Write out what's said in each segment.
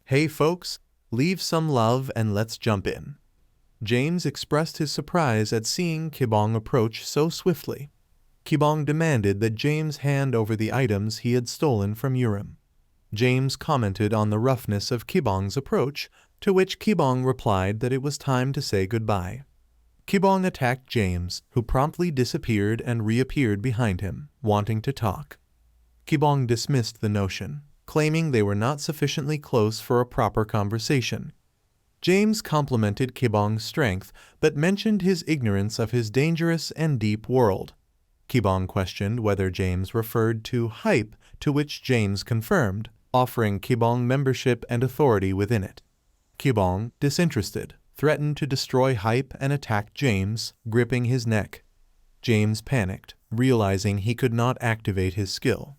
Hey folks, leave some love and let's jump in. James expressed his surprise at seeing Kibong approach so swiftly. Kibong demanded that James hand over the items he had stolen from Yurim. James commented on the roughness of Kibong's approach, to which Kibong replied that it was time to say goodbye. Kibong attacked James, who promptly disappeared and reappeared behind him, wanting to talk. Kibong dismissed the notion, claiming they were not sufficiently close for a proper conversation. James complimented Kibong's strength, but mentioned his ignorance of his dangerous and deep world. Kibong questioned whether James referred to hype, to which James confirmed, offering Kibong membership and authority within it. Kibong, disinterested, threatened to destroy hype and attacked James, gripping his neck. James panicked, realizing he could not activate his skill.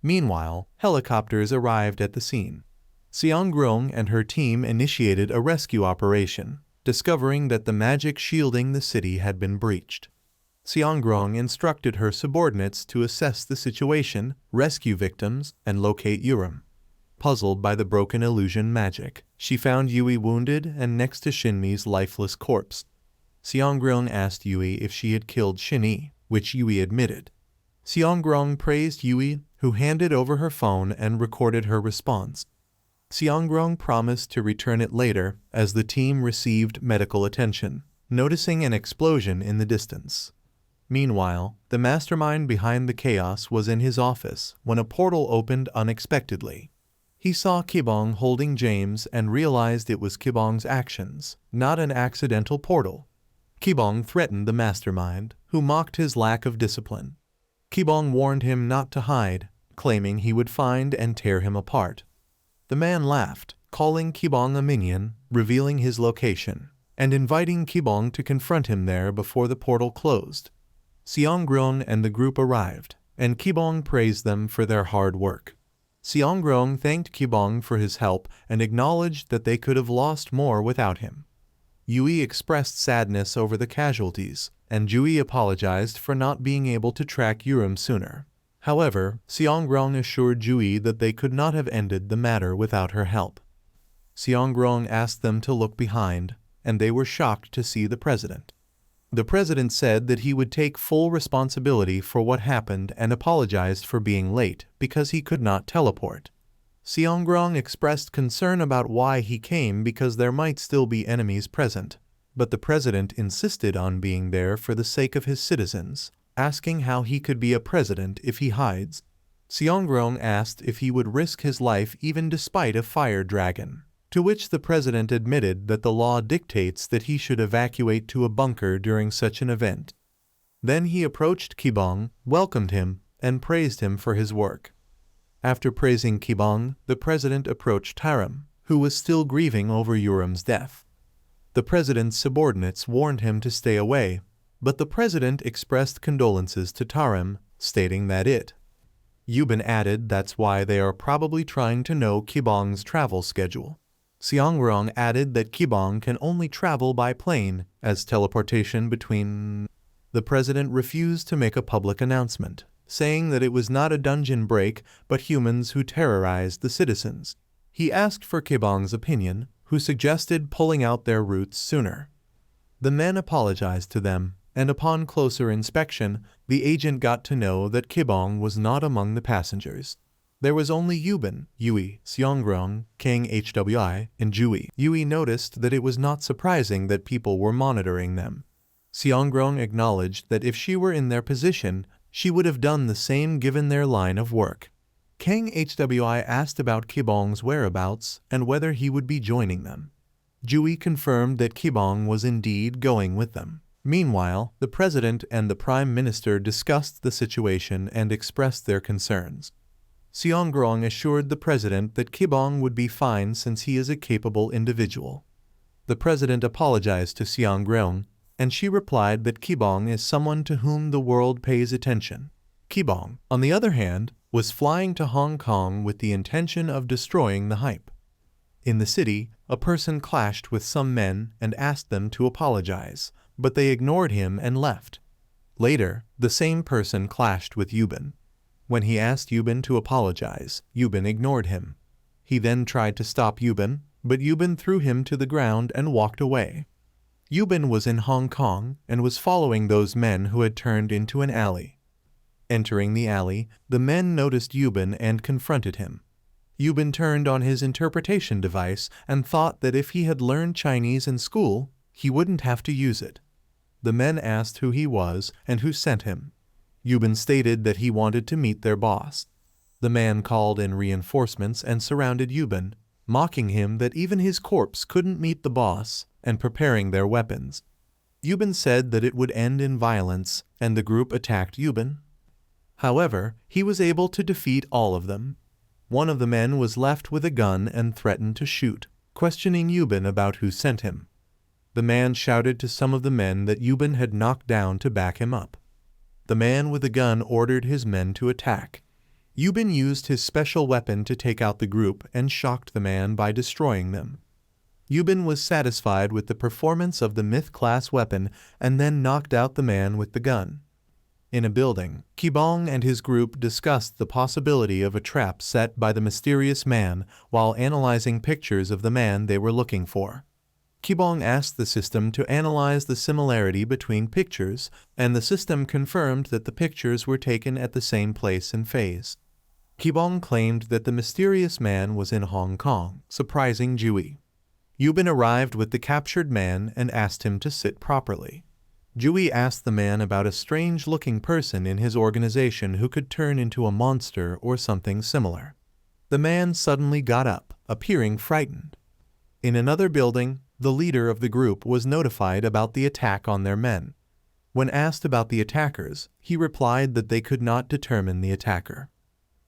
Meanwhile, helicopters arrived at the scene. Seongrong and her team initiated a rescue operation, discovering that the magic shielding the city had been breached. Seongrong instructed her subordinates to assess the situation, rescue victims, and locate Yurim. Puzzled by the broken illusion magic, she found Yui wounded and next to Shinmi's lifeless corpse. Seongrong asked Yui if she had killed Shinmi, which Yui admitted. Seongrong praised Yui, who handed over her phone and recorded her response. Seongrong promised to return it later as the team received medical attention, noticing an explosion in the distance. Meanwhile, the mastermind behind the chaos was in his office when a portal opened unexpectedly. He saw Kibong holding James and realized it was Kibong's actions, not an accidental portal. Kibong threatened the mastermind, who mocked his lack of discipline. Kibong warned him not to hide, claiming he would find and tear him apart. The man laughed, calling Kibong a minion, revealing his location, and inviting Kibong to confront him there before the portal closed. Seongrong and the group arrived, and Kibong praised them for their hard work. Seongrong thanked Kibong for his help and acknowledged that they could have lost more without him. Yui expressed sadness over the casualties, and Yui apologized for not being able to track Yurim sooner. However, Seongrong assured Yui that they could not have ended the matter without her help. Seongrong asked them to look behind, and they were shocked to see the president. The president said that he would take full responsibility for what happened and apologized for being late because he could not teleport. Seongrong expressed concern about why he came because there might still be enemies present, but the president insisted on being there for the sake of his citizens, asking how he could be a president if he hides. Seongrong asked if he would risk his life even despite a fire dragon, to which the president admitted that the law dictates that he should evacuate to a bunker during such an event. Then he approached Kibong, welcomed him, and praised him for his work. After praising Kibong, the president approached Tarim, who was still grieving over Yurim's death. The president's subordinates warned him to stay away, but the president expressed condolences to Tarim, stating that Yuben added that's why they are probably trying to know Kibong's travel schedule. Seongrong added that Kibong can only travel by plane, as teleportation between... The president refused to make a public announcement, saying that it was not a dungeon break but humans who terrorized the citizens. He asked for Kibong's opinion, who suggested pulling out their routes sooner. The men apologized to them, and upon closer inspection, the agent got to know that Kibong was not among the passengers. There was only Yuben, Yui, Seongrong, King Hwi, and Jui. Yui noticed that it was not surprising that people were monitoring them. Seongrong acknowledged that if she were in their position, she would have done the same given their line of work. King Hwi asked about Kibong's whereabouts and whether he would be joining them. Jui confirmed that Kibong was indeed going with them. Meanwhile, the president and the prime minister discussed the situation and expressed their concerns. Seongrong assured the president that Kibong would be fine since he is a capable individual. The president apologized to Seongrong, and she replied that Kibong is someone to whom the world pays attention. Kibong, on the other hand, was flying to Hong Kong with the intention of destroying the hype. In the city, a person clashed with some men and asked them to apologize, but they ignored him and left. Later, the same person clashed with Yuben. When he asked Yuben to apologize, Yuben ignored him. He then tried to stop Yuben, but Yuben threw him to the ground and walked away. Yuben was in Hong Kong and was following those men who had turned into an alley. Entering the alley, the men noticed Yuben and confronted him. Yuben turned on his interpretation device and thought that if he had learned Chinese in school, he wouldn't have to use it. The men asked who he was and who sent him. Yuben stated that he wanted to meet their boss. The man called in reinforcements and surrounded Yuben, mocking him that even his corpse couldn't meet the boss, and preparing their weapons. Yuben said that it would end in violence, and the group attacked Yuben. However, he was able to defeat all of them. One of the men was left with a gun and threatened to shoot, questioning Yuben about who sent him. The man shouted to some of the men that Yuben had knocked down to back him up. The man with the gun ordered his men to attack. Yuben used his special weapon to take out the group and shocked the man by destroying them. Yuben was satisfied with the performance of the myth-class weapon and then knocked out the man with the gun. In a building, Kibong and his group discussed the possibility of a trap set by the mysterious man while analyzing pictures of the man they were looking for. Kibong asked the system to analyze the similarity between pictures, and the system confirmed that the pictures were taken at the same place and phase. Kibong claimed that the mysterious man was in Hong Kong, surprising Jie. Yuben arrived with the captured man and asked him to sit properly. Jie asked the man about a strange-looking person in his organization who could turn into a monster or something similar. The man suddenly got up, appearing frightened. In another building, the leader of the group was notified about the attack on their men. When asked about the attackers, he replied that they could not determine the attacker.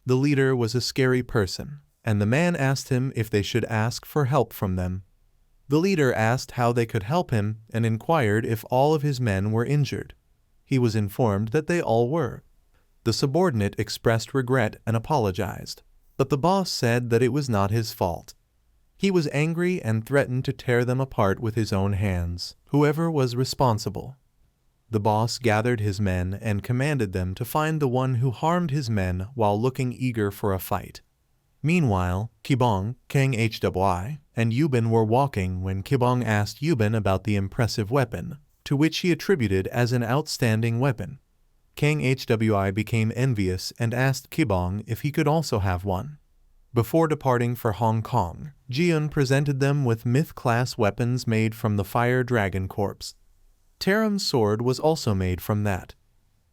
The leader was a scary person, and the man asked him if they should ask for help from them. The leader asked how they could help him and inquired if all of his men were injured. He was informed that they all were. The subordinate expressed regret and apologized, but the boss said that it was not his fault. He was angry and threatened to tear them apart with his own hands, whoever was responsible. The boss gathered his men and commanded them to find the one who harmed his men while looking eager for a fight. Meanwhile, Kibong, Kang Hwi, and Yuben were walking when Kibong asked Yuben about the impressive weapon, to which he attributed as an outstanding weapon. Kang Hwi became envious and asked Kibong if he could also have one. Before departing for Hong Kong, Jiun presented them with myth-class weapons made from the fire dragon corpse. Taram's sword was also made from that.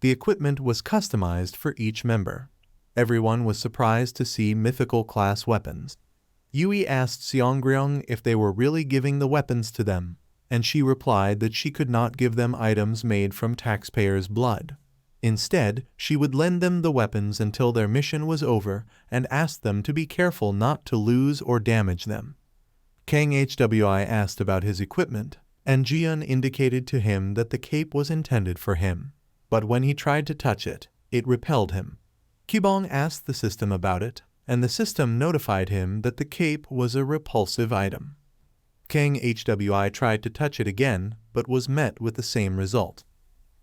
The equipment was customized for each member. Everyone was surprised to see mythical-class weapons. Yui asked Seongryung if they were really giving the weapons to them, and she replied that she could not give them items made from taxpayers' blood. Instead, she would lend them the weapons until their mission was over and asked them to be careful not to lose or damage them. Kang Hwi asked about his equipment, and Jiun indicated to him that the cape was intended for him, but when he tried to touch it, it repelled him. Kibong asked the system about it, and the system notified him that the cape was a repulsive item. Kang Hwi tried to touch it again, but was met with the same result.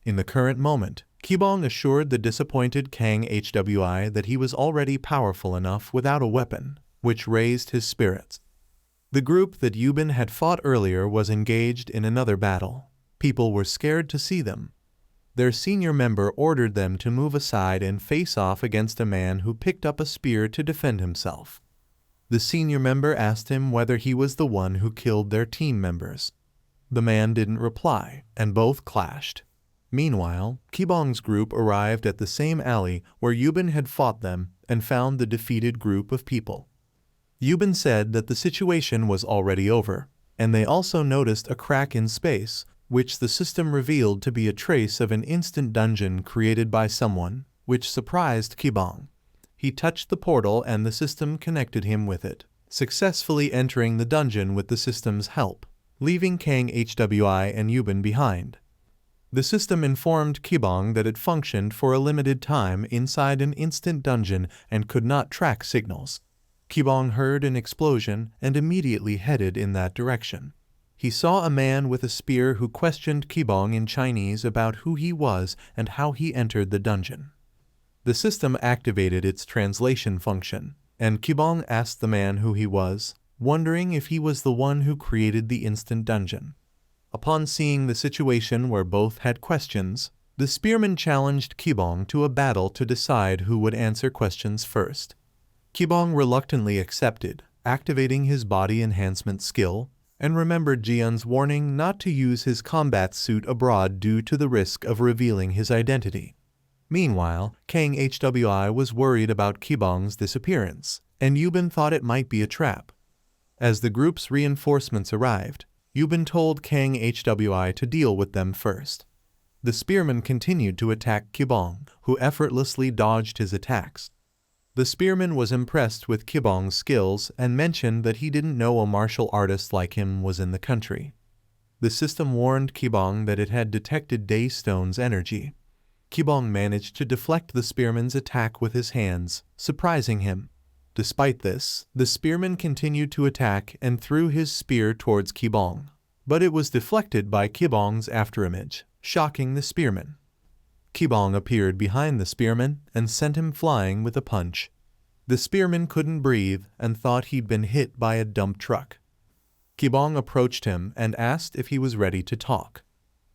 In the current moment, Kibong assured the disappointed Kang Hwi that he was already powerful enough without a weapon, which raised his spirits. The group that Yuben had fought earlier was engaged in another battle. People were scared to see them. Their senior member ordered them to move aside and face off against a man who picked up a spear to defend himself. The senior member asked him whether he was the one who killed their team members. The man didn't reply, and both clashed. Meanwhile, Kibong's group arrived at the same alley where Yuben had fought them and found the defeated group of people. Yuben said that the situation was already over, and they also noticed a crack in space, which the system revealed to be a trace of an instant dungeon created by someone, which surprised Kibong. He touched the portal and the system connected him with it, successfully entering the dungeon with the system's help, leaving Kang Hwi and Yuben behind. The system informed Kibong that it functioned for a limited time inside an instant dungeon and could not track signals. Kibong heard an explosion and immediately headed in that direction. He saw a man with a spear who questioned Kibong in Chinese about who he was and how he entered the dungeon. The system activated its translation function, and Kibong asked the man who he was, wondering if he was the one who created the instant dungeon. Upon seeing the situation where both had questions, the Spearman challenged Kibong to a battle to decide who would answer questions first. Kibong reluctantly accepted, activating his body enhancement skill, and remembered Jian's warning not to use his combat suit abroad due to the risk of revealing his identity. Meanwhile, Kang Hwi was worried about Kibong's disappearance, and Yuben thought it might be a trap. As the group's reinforcements arrived, Yuben told Kang Hwi to deal with them first. The Spearman continued to attack Kibong, who effortlessly dodged his attacks. The Spearman was impressed with Kibong's skills and mentioned that he didn't know a martial artist like him was in the country. The system warned Kibong that it had detected Daystone's energy. Kibong managed to deflect the Spearman's attack with his hands, surprising him. Despite this, the Spearman continued to attack and threw his spear towards Kibong, but it was deflected by Kibong's afterimage, shocking the Spearman. Kibong appeared behind the Spearman and sent him flying with a punch. The Spearman couldn't breathe and thought he'd been hit by a dump truck. Kibong approached him and asked if he was ready to talk.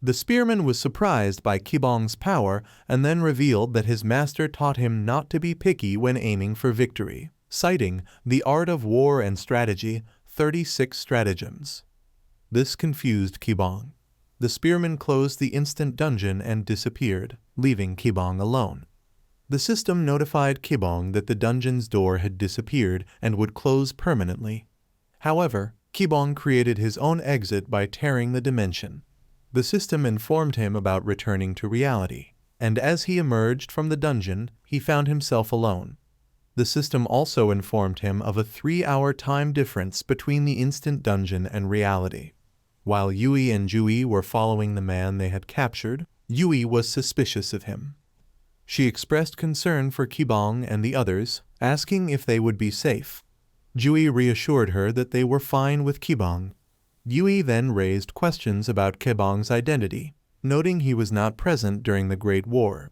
The Spearman was surprised by Kibong's power and then revealed that his master taught him not to be picky when aiming for victory, citing The Art of War and Strategy, 36 Stratagems. This confused Kibong. The Spearman closed the instant dungeon and disappeared, leaving Kibong alone. The system notified Kibong that the dungeon's door had disappeared and would close permanently. However, Kibong created his own exit by tearing the dimension. The system informed him about returning to reality, and as he emerged from the dungeon, he found himself alone. The system also informed him of a 3-hour time difference between the instant dungeon and reality. While Yui and Jie were following the man they had captured, Yui was suspicious of him. She expressed concern for Kibong and the others, asking if they would be safe. Jie reassured her that they were fine with Kibong. Yui then raised questions about Kibong's identity, noting he was not present during the Great War.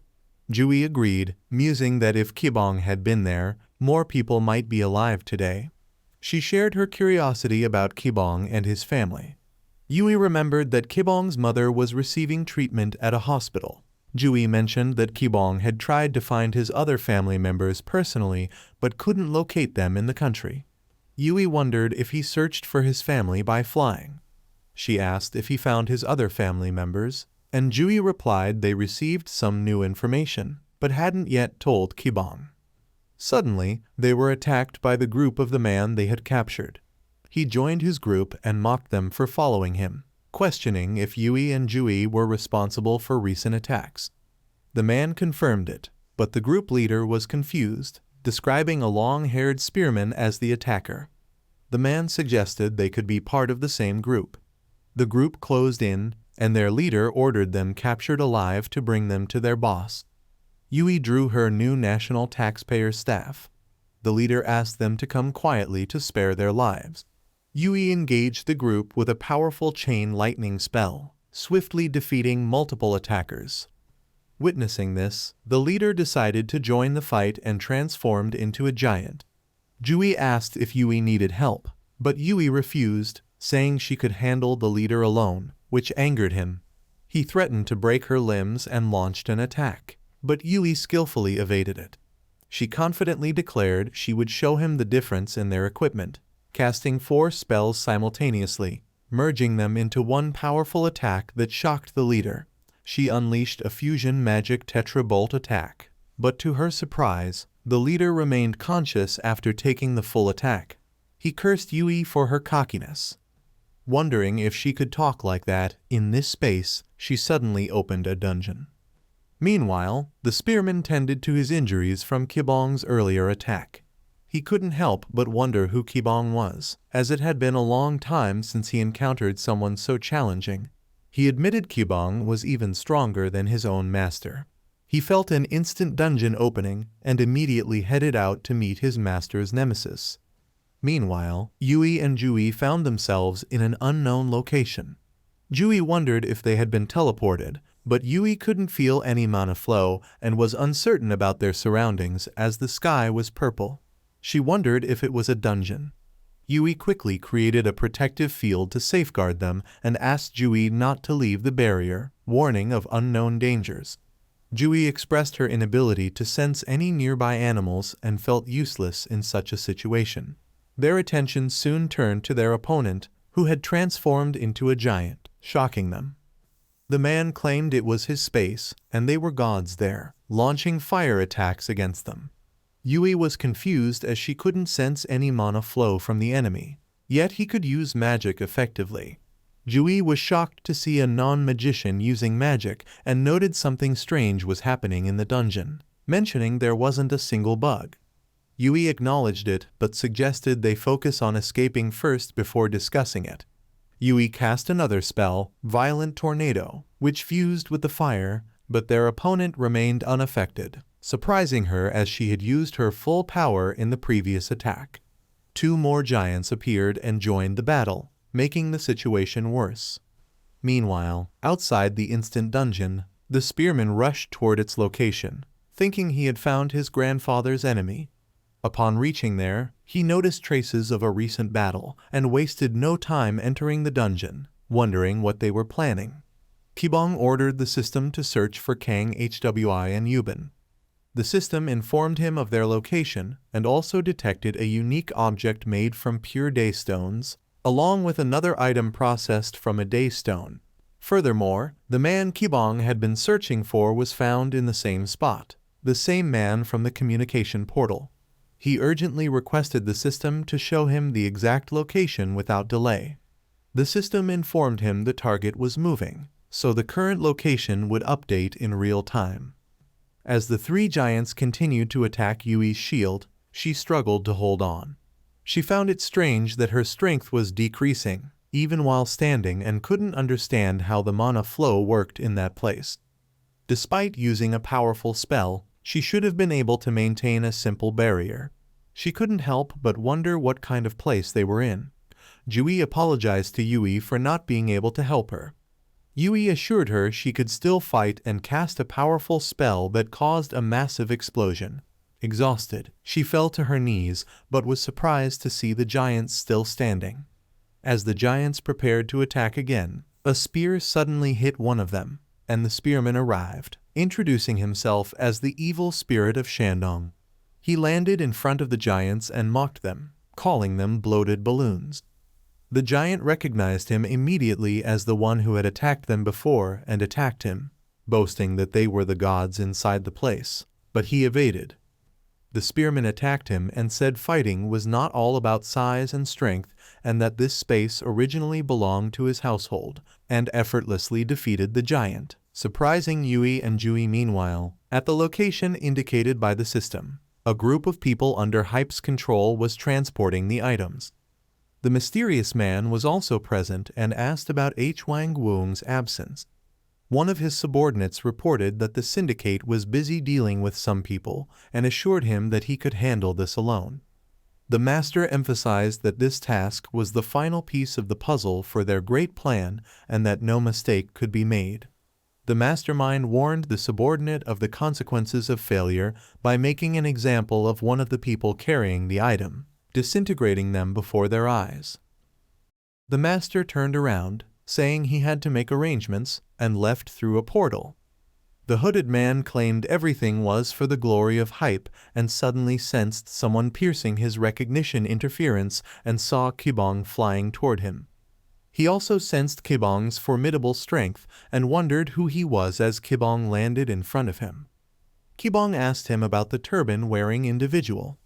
Jie agreed, musing that if Kibong had been there, more people might be alive today. She shared her curiosity about Kibong and his family. Yui remembered that Kibong's mother was receiving treatment at a hospital. Jie mentioned that Kibong had tried to find his other family members personally but couldn't locate them in the country. Yui wondered if he searched for his family by flying. She asked if he found his other family members, and Jie replied they received some new information, but hadn't yet told Kibong. Suddenly, they were attacked by the group of the man they had captured. He joined his group and mocked them for following him, questioning if Yui and Jie were responsible for recent attacks. The man confirmed it, but the group leader was confused, describing a long-haired spearman as the attacker. The man suggested they could be part of the same group. The group closed in, and their leader ordered them captured alive to bring them to their boss. Yui drew her new national taxpayer staff. The leader asked them to come quietly to spare their lives. Yui engaged the group with a powerful chain lightning spell, swiftly defeating multiple attackers. Witnessing this, the leader decided to join the fight and transformed into a giant. Jie asked if Yui needed help, but Yui refused, saying she could handle the leader alone, which angered him. He threatened to break her limbs and launched an attack, but Yui skillfully evaded it. She confidently declared she would show him the difference in their equipment, casting 4 spells simultaneously, merging them into one powerful attack that shocked the leader. She unleashed a fusion magic tetrabolt attack, but to her surprise, the leader remained conscious after taking the full attack. He cursed Yui for her cockiness. Wondering if she could talk like that in this space, she suddenly opened a dungeon. Meanwhile, the spearman tended to his injuries from Kibong's earlier attack. He couldn't help but wonder who Kibong was, as it had been a long time since he encountered someone so challenging. He admitted Kibong was even stronger than his own master. He felt an instant dungeon opening and immediately headed out to meet his master's nemesis. Meanwhile, Yui and Jie found themselves in an unknown location. Jie wondered if they had been teleported, but Yui couldn't feel any mana flow and was uncertain about their surroundings as the sky was purple. She wondered if it was a dungeon. Yui quickly created a protective field to safeguard them and asked Yui not to leave the barrier, warning of unknown dangers. Yui expressed her inability to sense any nearby animals and felt useless in such a situation. Their attention soon turned to their opponent, who had transformed into a giant, shocking them. The man claimed it was his space, and they were gods there, launching fire attacks against them. Yui was confused as she couldn't sense any mana flow from the enemy, yet he could use magic effectively. Yui was shocked to see a non-magician using magic and noted something strange was happening in the dungeon, mentioning there wasn't a single bug. Yui acknowledged it but suggested they focus on escaping first before discussing it. Yui cast another spell, Violent Tornado, which fused with the fire, but their opponent remained unaffected, surprising her as she had used her full power in the previous attack. 2 more giants appeared and joined the battle, making the situation worse. Meanwhile, outside the instant dungeon, the spearman rushed toward its location, thinking he had found his grandfather's enemy. Upon reaching there, he noticed traces of a recent battle and wasted no time entering the dungeon, wondering what they were planning. Kibong ordered the system to search for Kang Hwi and Yuben. The system informed him of their location and also detected a unique object made from pure daystones, along with another item processed from a daystone. Furthermore, the man Kibong had been searching for was found in the same spot, the same man from the communication portal. He urgently requested the system to show him the exact location without delay. The system informed him the target was moving, so the current location would update in real time. As the 3 giants continued to attack Yui's shield, she struggled to hold on. She found it strange that her strength was decreasing, even while standing, and couldn't understand how the mana flow worked in that place. Despite using a powerful spell, she should have been able to maintain a simple barrier. She couldn't help but wonder what kind of place they were in. Yui apologized to Yui for not being able to help her. Yui assured her she could still fight and cast a powerful spell that caused a massive explosion. Exhausted, she fell to her knees but was surprised to see the giants still standing. As the giants prepared to attack again, a spear suddenly hit one of them, and the spearman arrived, introducing himself as the evil spirit of Shandong. He landed in front of the giants and mocked them, calling them bloated balloons. The giant recognized him immediately as the one who had attacked them before and attacked him, boasting that they were the gods inside the place, but he evaded. The spearman attacked him and said fighting was not all about size and strength, and that this space originally belonged to his household, and effortlessly defeated the giant, surprising Yui and Jie. Meanwhile, at the location indicated by the system, a group of people under Hype's control was transporting the items. The mysterious man was also present and asked about Huang Guang's absence. One of his subordinates reported that the syndicate was busy dealing with some people and assured him that he could handle this alone. The master emphasized that this task was the final piece of the puzzle for their great plan and that no mistake could be made. The mastermind warned the subordinate of the consequences of failure by making an example of one of the people carrying the item, disintegrating them before their eyes. The master turned around, saying he had to make arrangements, and left through a portal. The hooded man claimed everything was for the glory of Hype and suddenly sensed someone piercing his recognition interference and saw Kibong flying toward him. He also sensed Kibong's formidable strength and wondered who he was as Kibong landed in front of him. Kibong asked him about the turban-wearing individual.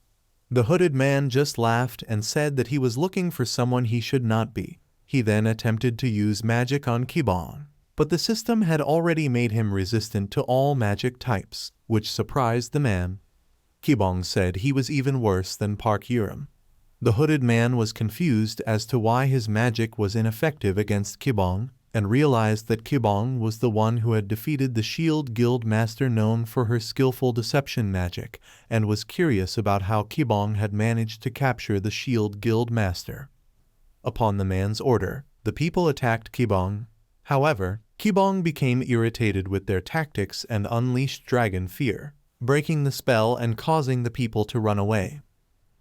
The hooded man just laughed and said that he was looking for someone he should not be. He then attempted to use magic on Kibong, but the system had already made him resistant to all magic types, which surprised the man. Kibong said he was even worse than Park Urim. The hooded man was confused as to why his magic was ineffective against Kibong, and realized that Kibong was the one who had defeated the Shield Guild Master known for her skillful deception magic, and was curious about how Kibong had managed to capture the Shield Guild Master. Upon the man's order, the people attacked Kibong. However, Kibong became irritated with their tactics and unleashed dragon fear, breaking the spell and causing the people to run away.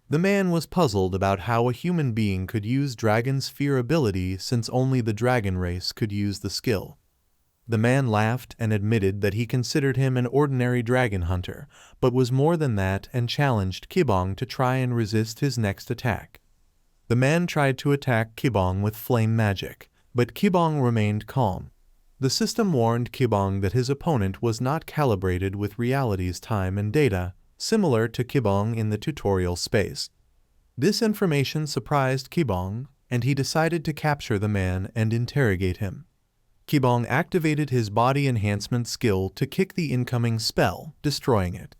The man was puzzled about how a human being could use Dragon's Fear ability since only the dragon race could use the skill. The man laughed and admitted that he considered him an ordinary dragon hunter, but was more than that, and challenged Kibong to try and resist his next attack. The man tried to attack Kibong with flame magic, but Kibong remained calm. The system warned Kibong that his opponent was not calibrated with reality's time and data, similar to Kibong in the tutorial space. This information surprised Kibong, and he decided to capture the man and interrogate him. Kibong activated his body enhancement skill to kick the incoming spell, destroying it.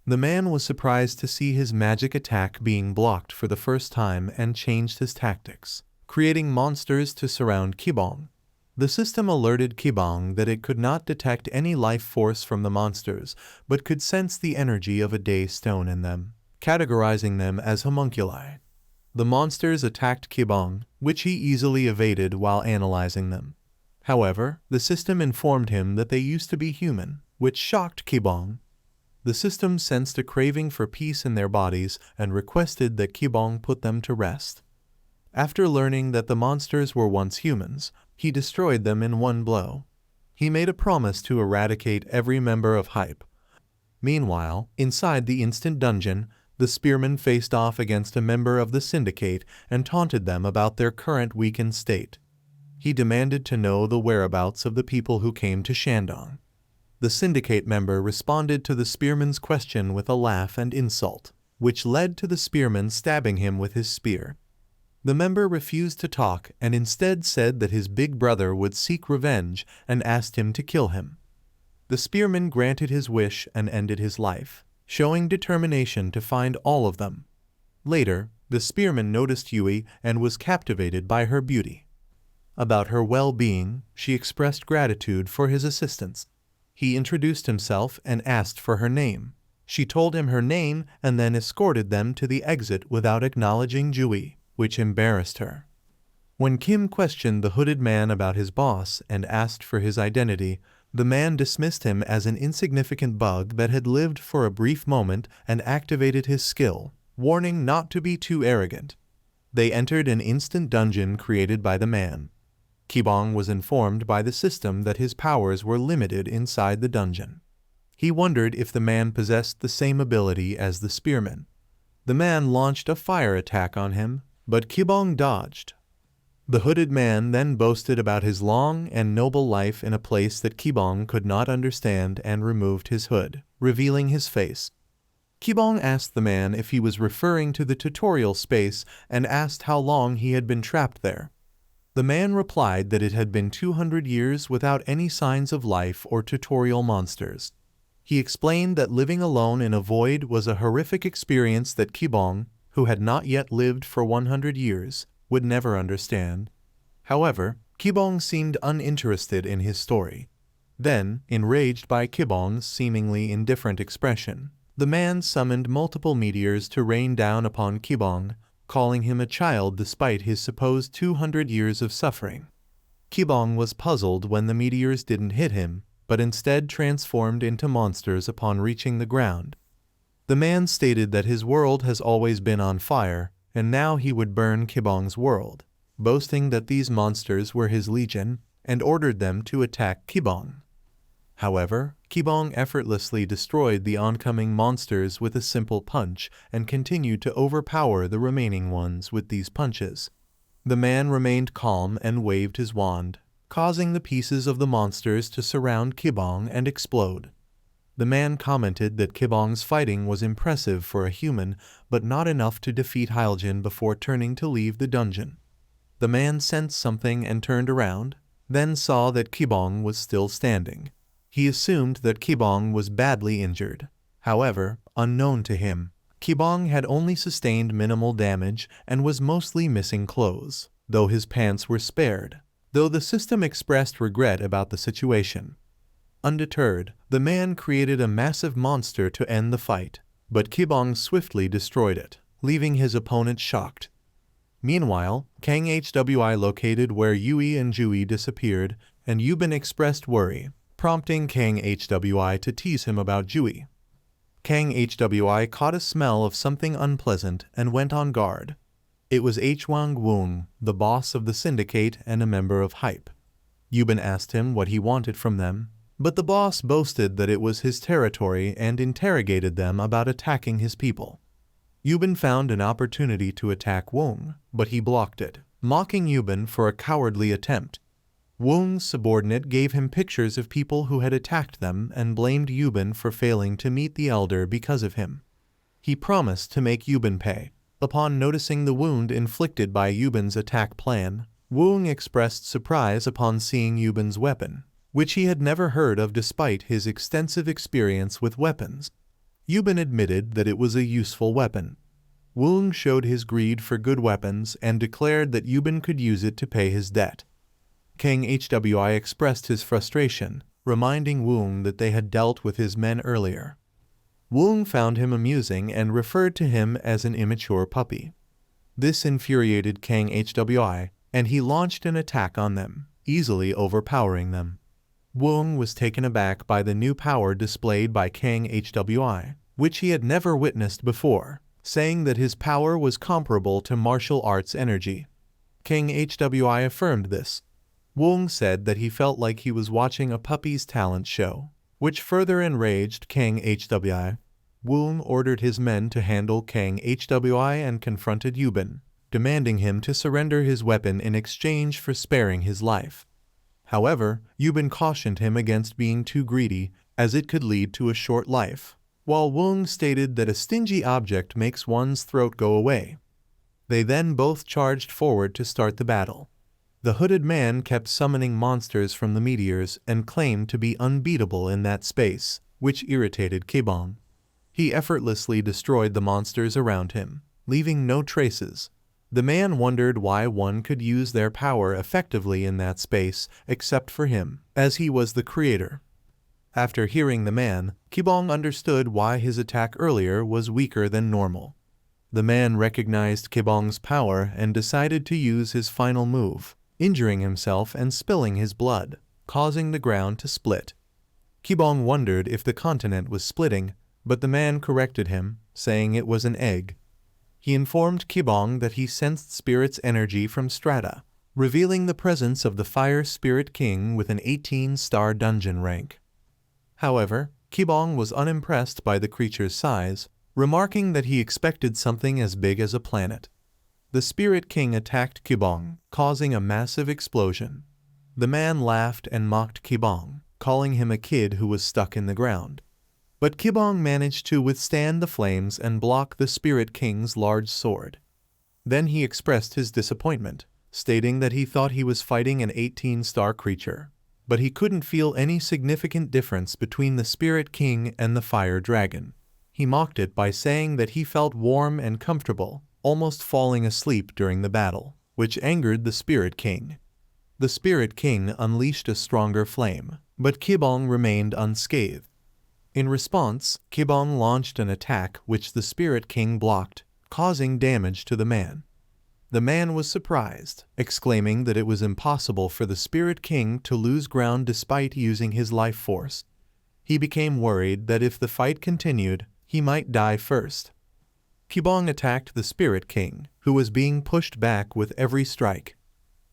The man was surprised to see his magic attack being blocked for the first time and changed his tactics, creating monsters to surround Kibong. The system alerted Kibong that it could not detect any life force from the monsters, but could sense the energy of a day stone in them, categorizing them as homunculi. The monsters attacked Kibong, which he easily evaded while analyzing them. However, the system informed him that they used to be human, which shocked Kibong. The system sensed a craving for peace in their bodies and requested that Kibong put them to rest. After learning that the monsters were once humans, he destroyed them in one blow. He made a promise to eradicate every member of Hype. Meanwhile, inside the instant dungeon, the Spearman faced off against a member of the Syndicate and taunted them about their current weakened state. He demanded to know the whereabouts of the people who came to Shandong. The Syndicate member responded to the Spearman's question with a laugh and insult, which led to the Spearman stabbing him with his spear. The member refused to talk and instead said that his big brother would seek revenge and asked him to kill him. The Spearman granted his wish and ended his life, showing determination to find all of them. Later, the Spearman noticed Yui and was captivated by her beauty. About her well-being, she expressed gratitude for his assistance. He introduced himself and asked for her name. She told him her name and then escorted them to the exit without acknowledging Yui, which embarrassed her. When Kim questioned the hooded man about his boss and asked for his identity, the man dismissed him as an insignificant bug that had lived for a brief moment and activated his skill, warning not to be too arrogant. They entered an instant dungeon created by the man. Kibong was informed by the system that his powers were limited inside the dungeon. He wondered if the man possessed the same ability as the Spearman. The man launched a fire attack on him, but Kibong dodged. The hooded man then boasted about his long and noble life in a place that Kibong could not understand and removed his hood, revealing his face. Kibong asked the man if he was referring to the tutorial space and asked how long he had been trapped there. The man replied that it had been 200 years without any signs of life or tutorial monsters. He explained that living alone in a void was a horrific experience that Kibong, who had not yet lived for 100 years, would never understand. However, Kibong seemed uninterested in his story. Then, enraged by Kibong's seemingly indifferent expression, the man summoned multiple meteors to rain down upon Kibong, calling him a child despite his supposed 200 years of suffering. Kibong was puzzled when the meteors didn't hit him, but instead transformed into monsters upon reaching the ground. The man stated that his world has always been on fire, and now he would burn Kibong's world, boasting that these monsters were his legion, and ordered them to attack Kibong. However, Kibong effortlessly destroyed the oncoming monsters with a simple punch and continued to overpower the remaining ones with these punches. The man remained calm and waved his wand, causing the pieces of the monsters to surround Kibong and explode. The man commented that Kibong's fighting was impressive for a human, but not enough to defeat Hyljin before turning to leave the dungeon. The man sensed something and turned around, then saw that Kibong was still standing. He assumed that Kibong was badly injured. However, unknown to him, Kibong had only sustained minimal damage and was mostly missing clothes, though his pants were spared, though the system expressed regret about the situation. Undeterred, the man created a massive monster to end the fight, but Kibong swiftly destroyed it, leaving his opponent shocked. Meanwhile, Kang Hwi located where Yui and Jie disappeared, and Yuben expressed worry, prompting Kang Hwi to tease him about Jie. Kang Hwi caught a smell of something unpleasant and went on guard. It was Hwang Woong, the boss of the syndicate and a member of Hype. Yuben asked him what he wanted from them, but the boss boasted that it was his territory and interrogated them about attacking his people. Yuben found an opportunity to attack Woong, but he blocked it, mocking Yuben for a cowardly attempt. Woong's subordinate gave him pictures of people who had attacked them and blamed Yuben for failing to meet the elder because of him. He promised to make Yuben pay. Upon noticing the wound inflicted by Yuben's attack plan, Woong expressed surprise upon seeing Yuben's weapon, which he had never heard of despite his extensive experience with weapons. Yuben admitted that it was a useful weapon. Woong showed his greed for good weapons and declared that Yuben could use it to pay his debt. Kang Hwi expressed his frustration, reminding Woong that they had dealt with his men earlier. Woong found him amusing and referred to him as an immature puppy. This infuriated Kang Hwi, and he launched an attack on them, easily overpowering them. Woong was taken aback by the new power displayed by Kang Hwi, which he had never witnessed before, saying that his power was comparable to martial arts energy. Kang Hwi affirmed this. Woong said that he felt like he was watching a puppy's talent show, which further enraged Kang Hwi. Woong ordered his men to handle Kang Hwi and confronted Yuben, demanding him to surrender his weapon in exchange for sparing his life. However, Yuben cautioned him against being too greedy, as it could lead to a short life, while Woong stated that a stingy object makes one's throat go away. They then both charged forward to start the battle. The hooded man kept summoning monsters from the meteors and claimed to be unbeatable in that space, which irritated Kibong. He effortlessly destroyed the monsters around him, leaving no traces. The man wondered why one could use their power effectively in that space except for him, as he was the creator. After hearing the man, Kibong understood why his attack earlier was weaker than normal. The man recognized Kibong's power and decided to use his final move, injuring himself and spilling his blood, causing the ground to split. Kibong wondered if the continent was splitting, but the man corrected him, saying it was an egg. He informed Kibong that he sensed spirit's energy from strata, revealing the presence of the Fire Spirit King with an 18-star dungeon rank. However, Kibong was unimpressed by the creature's size, remarking that he expected something as big as a planet. The Spirit King attacked Kibong, causing a massive explosion. The man laughed and mocked Kibong, calling him a kid who was stuck in the ground. But Kibong managed to withstand the flames and block the Spirit King's large sword. Then he expressed his disappointment, stating that he thought he was fighting an 18-star creature, but he couldn't feel any significant difference between the Spirit King and the Fire Dragon. He mocked it by saying that he felt warm and comfortable, almost falling asleep during the battle, which angered the Spirit King. The Spirit King unleashed a stronger flame, but Kibong remained unscathed. In response, Kibong launched an attack which the Spirit King blocked, causing damage to the man. The man was surprised, exclaiming that it was impossible for the Spirit King to lose ground despite using his life force. He became worried that if the fight continued, he might die first. Kibong attacked the Spirit King, who was being pushed back with every strike.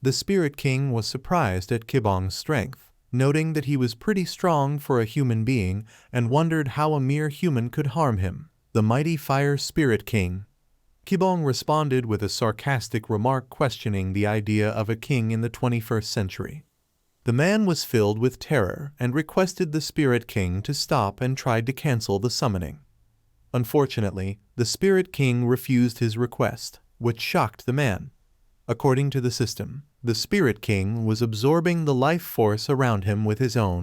The Spirit King was surprised at Kibong's strength, noting that he was pretty strong for a human being and wondered how a mere human could harm him, the mighty Fire Spirit King. Kibong responded with a sarcastic remark questioning the idea of a king in the 21st century. The man was filled with terror and requested the Spirit King to stop and tried to cancel the summoning. Unfortunately, the Spirit King refused his request, which shocked the man. According to the system, the Spirit King was absorbing the life force around him with his own,